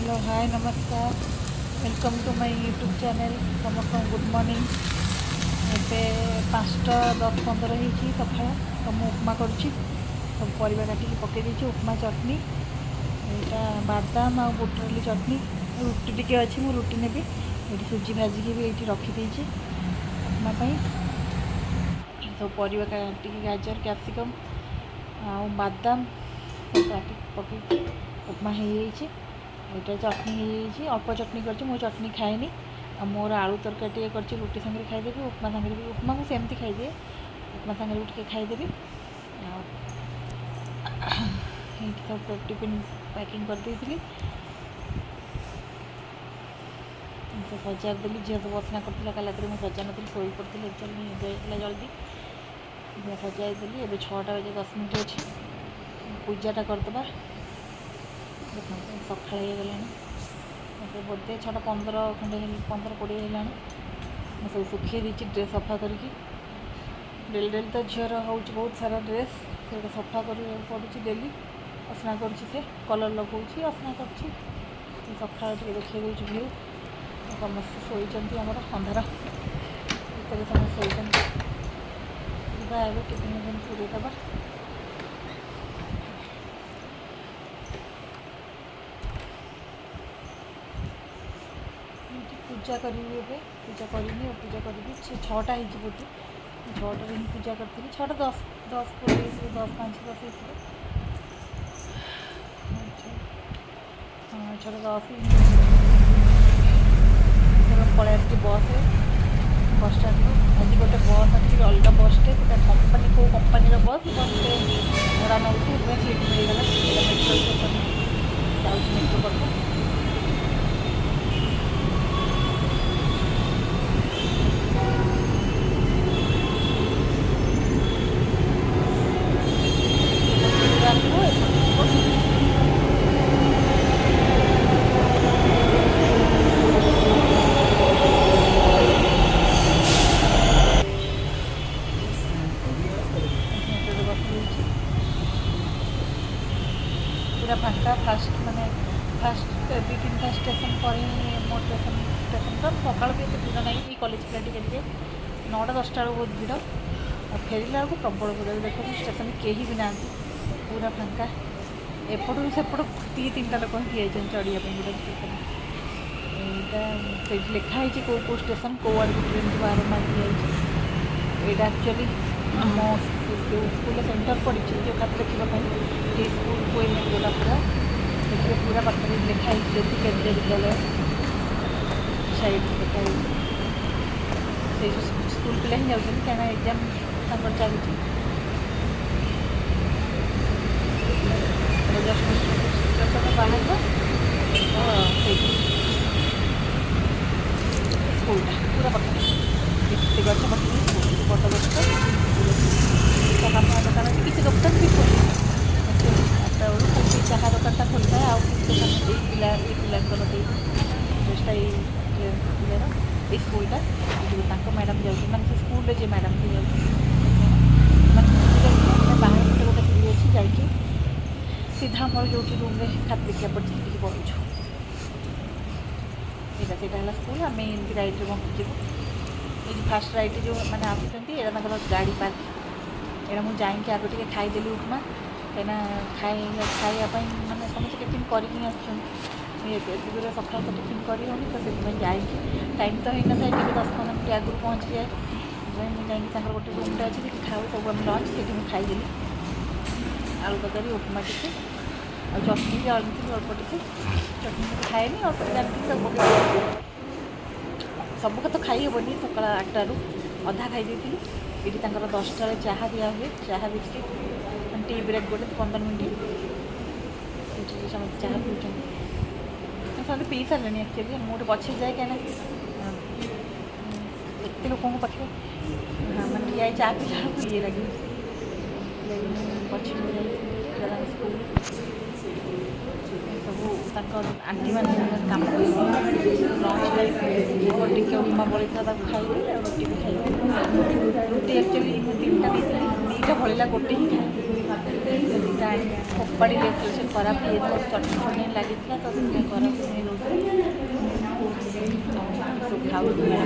Hello hi नमस्कार welcome to my YouTube channel समस्त good morning एबे 5:10-15 होती सका तो मुझे उपमा करुच्ची सब परिवा काटिकी पकई देती उपमा चटनी यहाँ बादाम आ बुटरली चटनी रुटी टी अच्छी मुझे रुटी ने सुजी भाजिकी भी ये रखीदे उपमा सब परिवा काटिकी गाजर कैप्सिकम आ बादाम काटिकी पकई उपमा हो यहाँ चटनी अल्प चटनी कर चटनी खाएनी आ मोर आलू तरकारी कर रुटी सागर खाईदेवी उपमा सागर भी उपमा को सेमती खाईदे उपमा सागर भी खाईदेवी सब टिफिन पैकिंग करदे सजा देली झील सब असना करता कल रात मुझे सजा नी शो पड़ी एक्चुअली जल्दी सजाई देली एवं 6टा बजे 10 मिनट अच्छी पूजाटा करदे देखो सका गला बोधे 6:15 खंडे 15-20 है सब सुखी देती ड्रेस सफा करके डेली डेली तो झीर हो बहुत सारा ड्रेस से सफा कर पड़ी डेली असना कर कलर लगे असना कर सका देखिए दूसरी भ्यू समस्त शोचती आम अंधार भितर समस्त शोचती टिफिन पूरी दबा पूजा करी पूजा करनी पूजा करी 6टा हो बोधे 6टार ही पूजा करी 6:10 10 5 10 हाँ 6:10 पलि बस बस स्टाण्ड आज गोटे बस आखिर अलग बसटे कंपानी को कंपानी बस बस भड़ा नौ सीट मिलगला मेट्रो स्टेशन जाऊँ मेट्रो करके पूरा फाँका फास्ट माने फास्ट 2-3टा स्टेशन पर मो स्टेशन तो सका भी एत भीड़ ना कलेज पिला टे 9टा-10टा बहुत भीड़ और फेरला बेलू प्रबल भीड़ देखो स्टेशन कहीं भी ना पूरा फाँका एपटू सेपट 2-3टा लोक ठिया चढ़िया गोटे स्टेशन यहाँ लिखाई कौ स्टेशन कौ आड़ ट्रेन जो आरम्भ यहाँ एक्चुअली आम स्कूल सेंटर पड़ी जो खाते देखापी स्कूल को मेट्रोला पूरा देखिए पूरा पाखे लिखाई ज्योति केंद्रीय विद्यालय साइड लिखाई स्कूल पिला ही जाऊँ क्या एग्जाम चलती स्टेशन बाहर स्कूलटा पूरा पाखे गच पकड़ बड़ गच चाहा दुकान अच्छी किसी दुकान भी खोल 8टा बेलू चाहा दुकानटा खोलता है पिला ड्रेसटा पिलार ये स्कूलटा मैडम जाऊँ स्कूल जो मैडम थी बाहर गोटे गोटे सीढ़ी अच्छी जाकि सीधा आम जो रूम में खाते देखा पड़ी पढ़ुଛୁ यहाँ है स्कूल आम एमती रईट्रे पहुँचू ये फास्ट राइट जो मैंने आसुँच गाड़ी पार्क यहाँ मुझे जाइए आगे टे खाईदेली उपमा कहीं खायापाई मैंने समस्त टिफिन करके दूर सका तो टिफिन कर तो से जाइए टाइम तो होना था कि 10-15 मिनट आगुरी पहुँची जाए मुझे गोटे रूमटे अच्छे खाऊ सब आम लंच से खाईदेली आलू तरकारी उपमा टी आ चटनी भी अल्प टी चटनी खाएनी अल्प जानती सब तो खाई हेनी सका 8टारू अधा खाई ये 10टा चाहा दिया हुए चाहा बिस्किट टी ब्रेक गोटे 15 मिनट समस्त चाहा पीछे समझते पी सारे एक्चुअली मुझे पछे जाए क्या एत लोक पाखे मैंने ठिया चा पीला ये लगे पछे स्कूल सब आंटी मैंने कम लंच टाइम टी उपमा बड़ी था खाई रुटी भी खाई रुटी एक्चुअली 3टा नहीं 2टा भला गोटे ही खाए ଫୋପାଡ଼ି ଦେଇଥିଲେ ସେ ଖରାପ ହେଇଯାଇଥିଲା ଚଟଣି ଫଟଣି ଲାଗିଥିଲା ତ ସେଥିପାଇଁ ଖରାପ ହେଇଯାଉଥିଲା ସବୁ ଖାଉଥିଲେ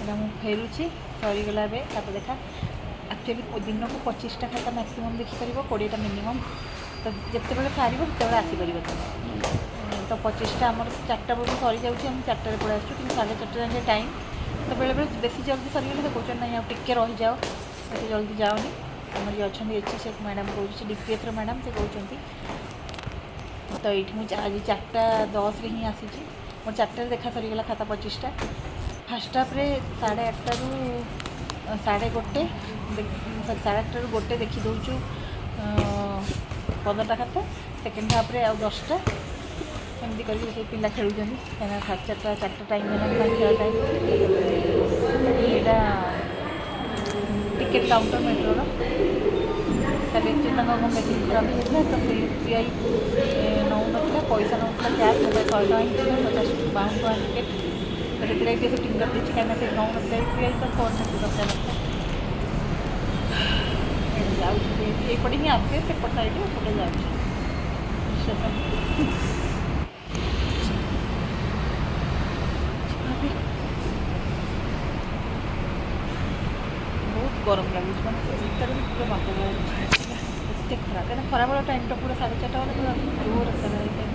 ଏଇଟା ମୁଁ ଫେରୁଛି ସରିଗଲା ଏବେ ତାପରେ ଦେଖା ଆକ୍ଚୁଆଲି ଦିନକୁ 25ଟା ଖାତା ମ୍ୟାକ୍ସିମମ୍ ଦେଖିପାରିବ 20ଟା ମିନିମମ୍ ତ ଯେତେବେଳେ ସାରିବ ସେତେବେଳେ ଆସିପାରିବ ତୁମେ ତ 25ଟା ଆମର 4ଟା ବେଳକୁ ସରିଯାଉଛି ଆମେ 4ଟାରେ ପଳେଇ ଆସୁଛୁ କିନ୍ତୁ 4:30 ଯାଏଁ ଟାଇମ୍ ତ ବେଳେବେଳେ ବେଶୀ ଜଲ୍ଦି ସରିଗଲେ ସେ କହୁଛନ୍ତି ନାଇଁ ଆଉ ଟିକେ ରହିଯାଅ ଏତେ ଜଲ୍ଦି ଯାଅନି ଆମର ଇଏ ଅଛନ୍ତି ଏଚ୍ ସେ ମ୍ୟାଡ଼ାମ୍ କହୁଛି ସେ ଡିପିଏସ୍ର ମ୍ୟାଡ଼ାମ୍ ସେ କହୁଛନ୍ତି ତ ଏଇଠି ମୁଁ ଆଜି 4:10ରେ ହିଁ ଆସିଛି ମୋର 4ଟାରେ ଦେଖା ସରିଗଲା ଖାତା 25ଟା ଫାର୍ଷ୍ଟ ହାଫ୍ରେ 8:30ରୁ 1:30 ସାଢ଼େ 1 ଦେଖି ଦେଉଛୁ 15ଟା ଖାତା ସେକେଣ୍ଡ ହାଫ୍ରେ ଆଉ 10ଟା ଏମିତି କରିକି ସେ ପିଲା ଖେଳୁଛନ୍ତି କାହିଁକିନା 4:30 ଟାଇମ୍ ହେଲାଣି ଖେଳ ଟାଇମ୍ ଏଇଟା ଟିକେଟ୍ କାଉଣ୍ଟର ମେଟ୍ରୋର କାଲି ଏତେ ତାଙ୍କ ମେସିନ୍ ଖରାପ ହେଇଯାଇଥିଲା ତ ସେ UPI ନେଉନଥିଲା ପଇସା ନେଉଥିଲା କ୍ୟାସ୍ ମୋ ପାଇଁ 100 ଟଙ୍କା ହେଇଥିଲା 52 ଟଙ୍କା ଟିକେଟ୍ ତ ସେଥିଲାଗି ଟିକେ ସୁଟିଂ କରିଦେଇଛି କାହିଁକିନା ସେ ନେଉନଥିଲା UPI ତ ଫୋନ୍ ନେଇକି ଦରକାର ନଥିଲା ଯାଉଛି ଏଇପଟେ ହିଁ ଆସେ ସେପଟ ସାଇଡ଼୍ ଏପଟେ ଯାଉଛି ଷ୍ଟେସନ୍ ବହୁତ ଗରମ ଲାଗୁଛି ମାନେ ସେ ଭିତରେ ବି ପୁରା ବାମ୍ଫ ବାହାରୁଛି ଏତେ ଖରା କାହିଁକିନା ଖରାବେଳ ଟାଇମ୍ଟା ପୁରା 4:30 ବେଳେ ପୁରା ଜୋର ଖରା ହେଇଥାଏ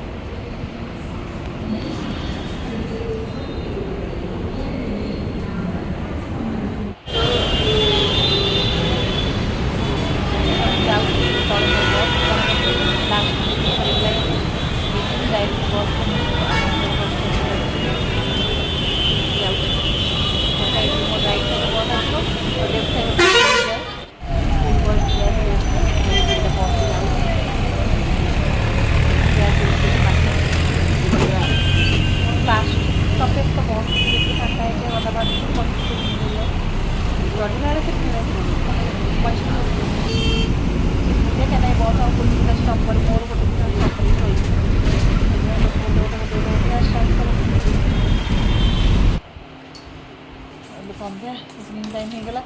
ସନ୍ଧ୍ୟା ଇଭିନିଂ ଟାଇମ୍ ହେଇଗଲା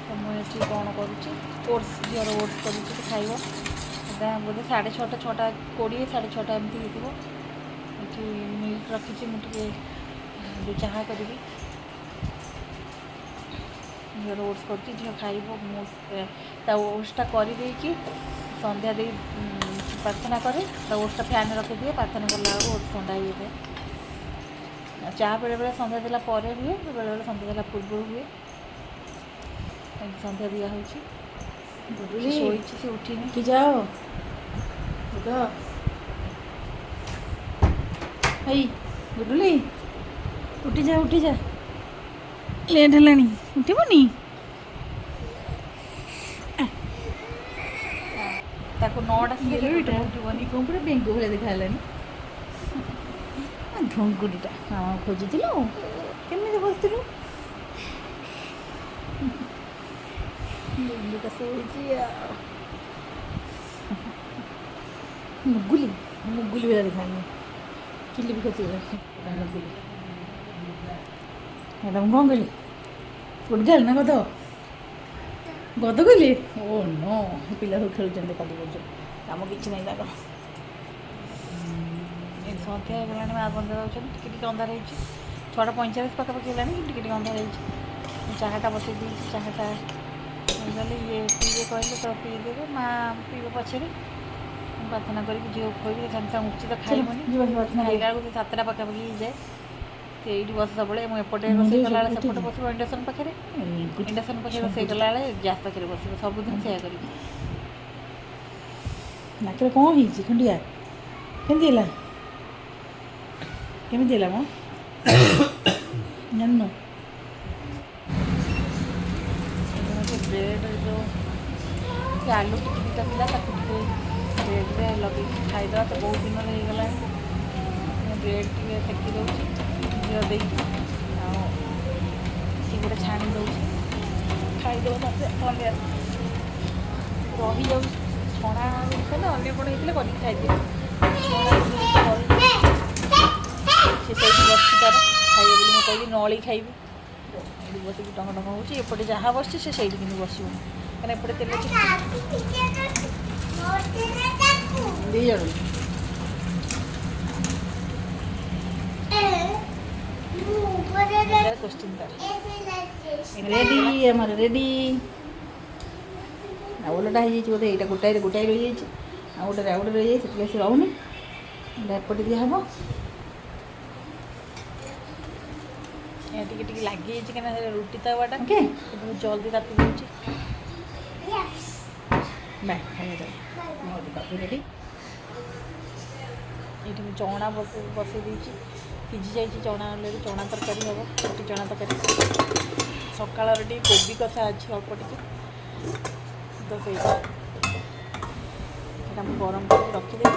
ତ ମୁଁ ଏଠି କ'ଣ କରୁଛି ଓଟ୍ସ ଝିଅର ଓଟ୍ସ କରୁଛି ସେ ଖାଇବ ଏଇଟା ବୋଧେ 6:30 6:20 6:30 ଏମିତି ହେଇଥିବ ଏଠି ମିଲ୍କ ରଖିଛି ମୁଁ ଟିକେ ଯେଉଁ ଚାହା କରିବି ଝିଅର ଓଟ୍ସ କରୁଛି ଝିଅ ଖାଇବ ମୁଁ ତା ଓଟ୍ସଟା କରିଦେଇକି ସନ୍ଧ୍ୟା ଦେଇ ପ୍ରାର୍ଥନା କରେ ତା ଓଟ୍ସଟା ଫ୍ୟାନ୍ରେ ରଖିଦିଏ ପ୍ରାର୍ଥନା କଲା ବେଳକୁ ଓଟ୍ସ ଥଣ୍ଡା ହେଇଯାଇଥାଏ ଚାହା ବେଳେବେଳେ ସନ୍ଧ୍ୟା ଦେଲା ପରେ ହୁଏ ବେଳେବେଳେ ସନ୍ଧ୍ୟା ଦେଲା ପୂର୍ବରୁ ହୁଏ ସନ୍ଧ୍ୟା ଦିଆ ହେଉଛି ଶୋଇଛି ସେ ଉଠିନି କି ଯାଅ ହେଇ ଗୁଡୁଲି ଉଠିଯା ଲେଟ୍ ହେଲାଣି ଉଠିବନି ତାକୁ 9ଟା ଉଠିବନି କ'ଣ ପୁରା ବେଙ୍ଗ ଭଳିଆ ଦେଖା ହେଲାଣି ଢଙ୍ଗୁଡ଼ିଟା ମାମା ଖୋଜୁଥିଲୁ କେମିତି ଖୋଜୁଥିଲୁ ବେଙ୍ଗଟା ଶୋଇଛି ଆଉ ମୁଗୁଲି ଭଳିଆ ଦେଖାହେଲାଣି କିଲି ବି ଖୋଜିଗଲାଣି ମୁଗୁଲି ମ୍ୟାଡ଼ାମ୍ କ'ଣ କହିଲି ଉଠିଗଲି ନା ଗଦ କହିଲି ଓ ନ ପିଲା ସବୁ ଖେଳୁଛନ୍ତି କାଲି କରୁଛନ୍ତି କାମ କିଛି ନାହିଁ ତାଙ୍କର ସନ୍ଧ୍ୟା ହେଇଗଲାଣି ମା ବନ୍ଦ ଯାଉଛନ୍ତି ଟିକେ ଟିକେ ଅନ୍ଧାର ହେଇଛି 6:45 ପାଖାପାଖି ହେଲାଣି ଟିକେ ଟିକେ ଅନ୍ଧାର ହେଇଛି ଚାହାଟା ବସେଇ ଦେଇଛି ଚାହାଟା ହେଇଗଲେ ଇଏ ପିଇବେ କହିଲେ ତ ପିଇଦେବେ ମା ପିଇବେ ପଛରେ ମୁଁ ପ୍ରାର୍ଥନା କରିକି ଝିଅକୁ ଖୋଇବି ସାଙ୍ଗେ ସାଙ୍ଗେ ଉଠିଛି ତ ଖାଇବନି ଖାଇଲା ବେଳକୁ 7ଟା ପାଖାପାଖି ହେଇଯାଏ ସେ ଏଇଠି ବସେ ସବୁବେଳେ ମୁଁ ଏପଟେ ରୋଷେଇ କଲାବେଳେ ସେପଟେ ବସିବ ଇଣ୍ଡକ୍ସନ୍ ପାଖରେ ରୋଷେଇ କଲାବେଳେ ଗ୍ୟାସ୍ ପାଖରେ ବସିବ ସବୁଦିନ ସେୟା କରିବି ନାକରେ କ'ଣ ହେଇଛି ଖଣ୍ଡିଆ କେମିତି ହେଲା ମ ଜାଣିନୁ ବ୍ରେଡ଼୍ ଯେଉଁ ଆଲୁ ଟିକେ ଦୁଇଟା ଥିଲା ତାକୁ ଟିକେ ବ୍ରେଡ଼୍ରେ ଲଗେଇକି ଖାଇଦେବା ତ ବହୁତ ଦିନରେ ହେଇଗଲାଣି ବ୍ରେଡ଼୍ ଟିକେ ସେକି ଦେଉଛି ଝିଅ ଦେଇକି ଆଉ ସିଏ ଗୋଟେ ଛାଣି ଦେଉଛି ଖାଇଦେବ ମୋତେ ରହିଯାଉଛି ଛଣା ଜିନିଷ ନା ଅନ୍ୟ କ'ଣ ହେଇଥିଲେ କରିକି ଖାଇଦିଏ ଛଣା से सही बस तार खाइए बोली मैं कहली नली खाइबी ये बस टंग टंग होची एपटे जहाँ बस से सही कि बसो कहीं एपटे तेल दी जण क्वेश्चन तार रेडी आम रेडी ओलटा हो बोधे यहाँ गोटाए गोटाए रही जाइए आ गोटे आउ गोटे रही जाए से रोनी एपटे दिहब टिके टिके लगी जाइए रुटी तवाटा ओके बहुत जल्दी ताती दूची बाय खाइए मोर कॉफी रेडी ये चौना बसई देती सीझी जाइए चौना अलरेडी चौना तरकारी हम रोटी चौना तरकारी सकाल कोबी कषा अच्छी अल्प टिके तो सहीटा गरम कर रखीदे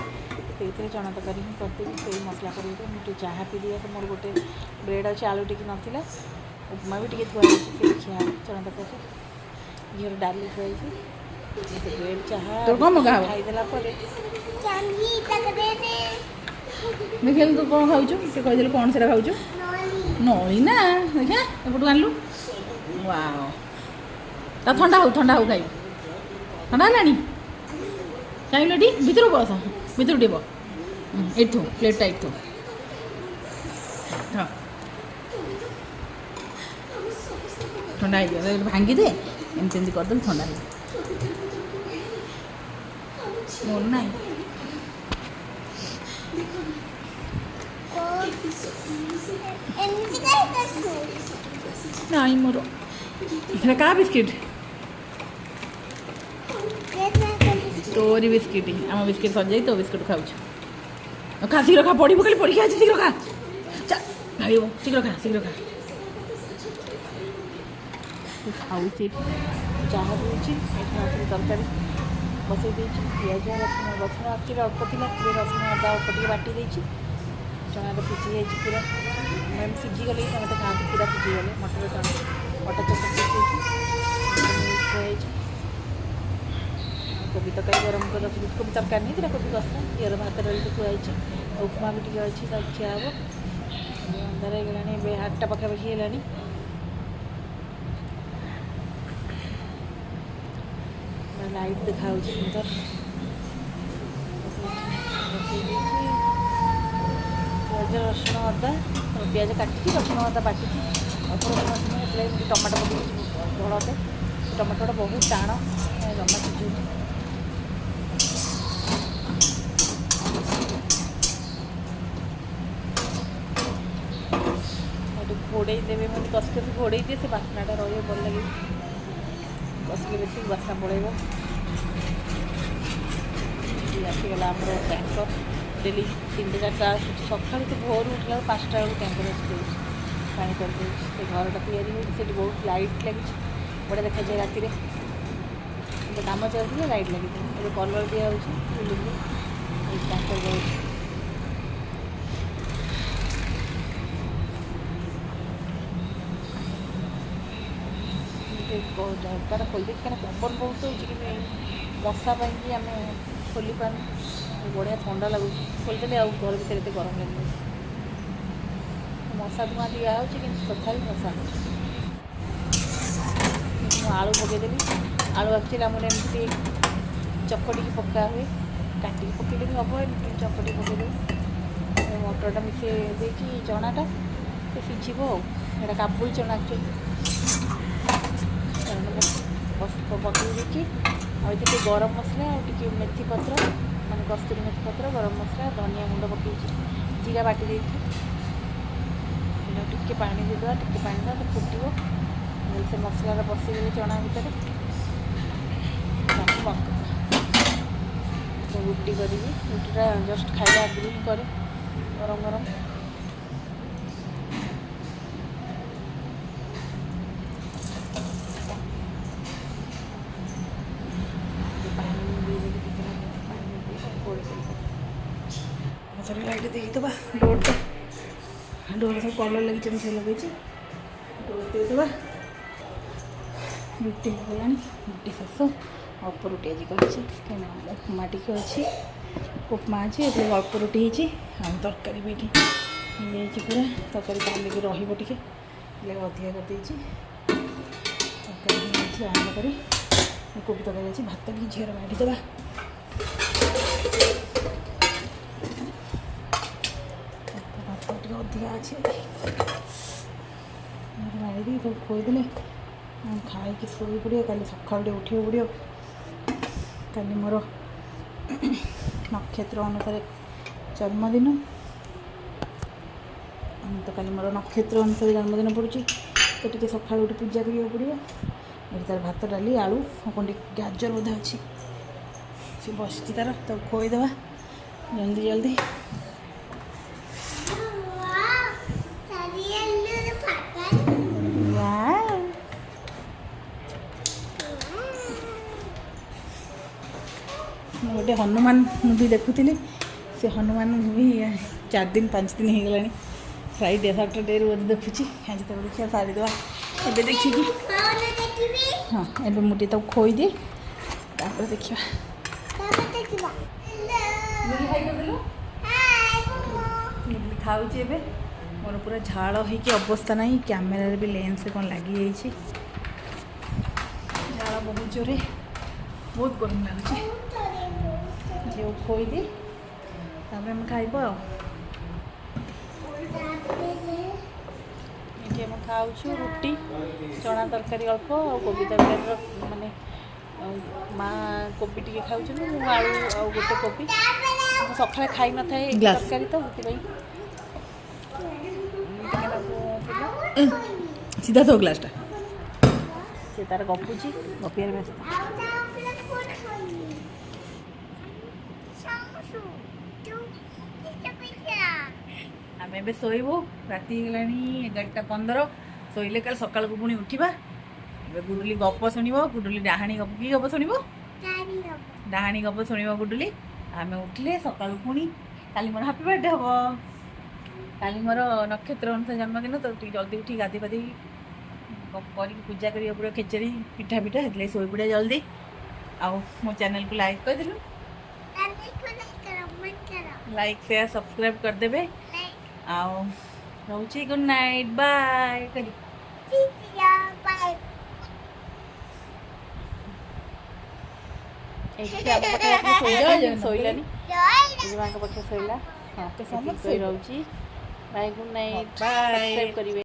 से चना तरकारी ही करदेवी से मसला कर मुझे चाह पी दिया तो मोर गोटे ब्रेड अच्छे आलू टी नाला उपमा भी टी थुआ खिया चना तरकारी झीर डाली थुआई ब्रेड चाह खाईदेला देखिए तू कौन खाऊ से कहीदेलु कौन से खाऊ नली ना देखिए एपटू आनलु वाओ ता ठंडा हो खाई ठंडा है चाहिए टी भितर बस भितर टे एठू प्लेटा एठू हाँ ठंडा हो भांगी दे एमती करदे ठंडा मोर ना नहीं मोर क्या बिस्किट तोरी बिस्किट आम बिस्किट सजाई तो बिस्किट खाऊ खा शीघ्र खा पड़ी खाली पड़ी खा शीघ्र खा भाई शीघ्र खा खाऊ चाह दूसरी तरकारी बसई पिज रसुण रसुण आखिर अल्प थी रसुण अदा अल्प टे बाटी चना सीझी जाइए पूरा मैम सीझी गले समस्त खाते पूरा सीझी गले मटर चना मटर चटनी कोबी तरकारी गरम कर रखी कोबी तरकारी नहीं कोबी कषा ये भात डाली थुआई उपमा भी टे अच्छी खिया हम अंधार हो 8टा पाखापाखि है लाइट देखा सुंदर पिज रसुण अदा पिज काटिकी रसुण अदा बाटी टमाटो पकड़ झड़ते टमाटोटा बहुत टाण जमा सीझे घोड़े देवे मैं कस कस घोड़े दिए से बास्नाटा रही भल लगे कसले बेस बास्ना पड़ेगा आसीगला आम टैंकर डेली 3-4टा आसूँ सका तो भोर उठला 5टा बेलू टैंकर आसी पा करदे घरटा या बहुत लाइट लगी बड़े देखा जाए राति कम चलते लाइट लगी कलर दिखाई टैंकर जाऊँ झरकाटा खोल देती क्या पवन बहुत हो मशा पाई आम खोली पार बढ़िया ठंडा लगुच खोलदेले आ घर भर एत गरम लगे मशा धुआं दिया कि तथा मशा आलू पकईदेली आलू एक्चुअली आम एमती चकटी पका हुए काटिकी पकईले भी हम एमती चकटी पकईदेवी मटरटा मिसे देखी चनाटा से सीझब आटा काबुल चना एक्चुअली पकई देखी आगे गरम मसला आगे मेथी पत्र मान कस्तूरी मेथी पत्र गरम मसला धनिया गुंड पकई जीरा बाटी देती टिके पानी देदेवा टिके पानी देवा फुटो से मसला बसईगले चना भितर रुटी करी रुटीटा जस्ट खाइला आगु ही करे गरम गरम सर लाइट देदबा डोर सब कलर लगी से लगे डोर देदबा रुटी होगा रुटी शेष अल्प रुटी आज कर उपमा टी अच्छी उपमा अच्छी अल्प रुटी तरकारी भी ହେଇଯାଇଛି ପୁରା ତରକାରୀ କାଲିକି ରହିବ ଟିକେ ହେଲେ ଅଧିକା କରିଦେଇଛି ତରକାରୀ ହେଇଯାଇଛି ଆରମ୍ଭ କରି କୋବି ତରକାରୀ ଅଛି ଭାତ ଟିକେ ଝିଅର ବାଢ଼ିଦେବା ଭାତ ଟିକେ ଅଧିକା ଅଛି ବାଢ଼ିକି ତାକୁ ଖୋଇଦେଲେ ଖାଇକି ଶୋଇ ପଡ଼ିବ କାଲି ସକାଳୁ ଟିକେ ଉଠିବାକୁ ପଡ଼ିବ କାଲି ମୋର ନକ୍ଷତ୍ର ଅନୁସାରେ ଜନ୍ମଦିନ ତ କାଲି ମୋର ନକ୍ଷତ୍ର ଅନୁସାରେ ଜନ୍ମଦିନ ପଡ଼ୁଛି ତ ଟିକେ ସକାଳୁ ଉଠି ପୂଜା କରିବାକୁ ପଡ଼ିବ ଏଠି ତାର ଭାତ ଡାଲି ଆଳୁ କ'ଣ ଟିକେ ଗାଜର ବୋଧେ ଅଛି ସେ ବସିଛି ତାର ତାକୁ ଖୋଇଦେବା ଜଲ୍ଦି ଜଲ୍ଦି ମୁଁ ଗୋଟେ ହନୁମାନ ମୁଭି ଦେଖୁଥିଲି ସେ ହନୁମାନ ମୁଭି 4 ଦିନ 5 ଦିନ ହେଇଗଲାଣି ଫ୍ରାଇଡେ ସାଟର୍ଡେରୁ ବୋଧେ ଦେଖୁଛି ଆଜି ତାକୁ ଦେଖିବା ସାରିଦେବା ଏବେ ଦେଖିକି ହଁ ଏବେ ମୁଁ ଟିକେ ତାକୁ ଖୋଇଦିଏ ତାପରେ ଦେଖିବା ଖାଉଛି ଏବେ ମୋର ପୁରା ଝାଳ ହେଇକି ଅବସ୍ଥା ନାହିଁ କ୍ୟାମେରାରେ ବି ଲେନ୍ସରେ କ'ଣ ଲାଗିଯାଇଛି ଝାଳ ବହୁତ ଜୋରେ ବହୁତ ଗରମ ଲାଗୁଛି ଝିଅକୁ ଖୋଇଦିଏ ତାପରେ ଆମେ ଖାଇବ ଆଉ ଏଠି ଆମେ ଖାଉଛୁ ରୁଟି ଚଣା ତରକାରୀ ଅଳ୍ପ ଆଉ କୋବି ତରକାରୀର ମାନେ ମା କୋବି ଟିକେ ଖାଉଛନ୍ତି ମୁଁ ଆଳୁ ଆଉ ଗୋଟେ କୋବି ମୁଁ ସକାଳେ ଖାଇନଥାଏ ତରକାରୀ ତ ସେଥିପାଇଁ ସିଧା ଥୋ ଗ୍ଲାସଟା ସେ ତାର ଗପୁଛି ଗପିଆରେ ବ୍ୟସ୍ତ ଆମେ ଏବେ ଶୋଇବୁ ରାତି ହେଇଗଲାଣି 11:15 ଶୋଇଲେ କାଲି ସକାଳକୁ ପୁଣି ଉଠିବା ଏବେ ଗୁଡୁଲି ଗପ ଶୁଣିବ ଗୁଡୁଲି ଡାହାଣୀ ଗପ କି ଗପ ଶୁଣିବ ଡାହାଣୀ ଗପ ଶୁଣିବ ଗୁଡୁଲି ଆମେ ଉଠିଲେ ସକାଳୁ ପୁଣି କାଲି ମୋର ହାପି ବାର୍ଥଡେ ହବ କାଲି ମୋର ନକ୍ଷତ୍ର ଅନୁସାରେ ଜନ୍ମଦିନ ତ ଟିକେ ଜଲ୍ଦି ଉଠି ଗାଧୋଇ ପାଧୋଇ କରିକି ପୂଜା କରିବାକୁ ପଡ଼ିବ ଖେଚେଡ଼ି ପିଠା ପିଠା ସେଥିଲାଗି ଶୋଇ ପଡ଼ିବା ଜଲ୍ଦି ଆଉ ମୋ ଚ୍ୟାନେଲକୁ ଲାଇକ୍ କରିଦେଲୁ ଲାଇକ୍ ସେୟାର ସବସ୍କ୍ରାଇବ୍ କରିଦେବେ ଆଉ ରହୁଛି ଗୁଡ୍ ନାଇଟ୍ ବାଏ କରି ଶୋଇଲାନି ମାଙ୍କ ପାଖରେ ଶୋଇଲା ହଁ ରହୁଛି ବାଏ ଗୁଡ୍ ନାଇଟ୍ ବାଏ କରିବେ।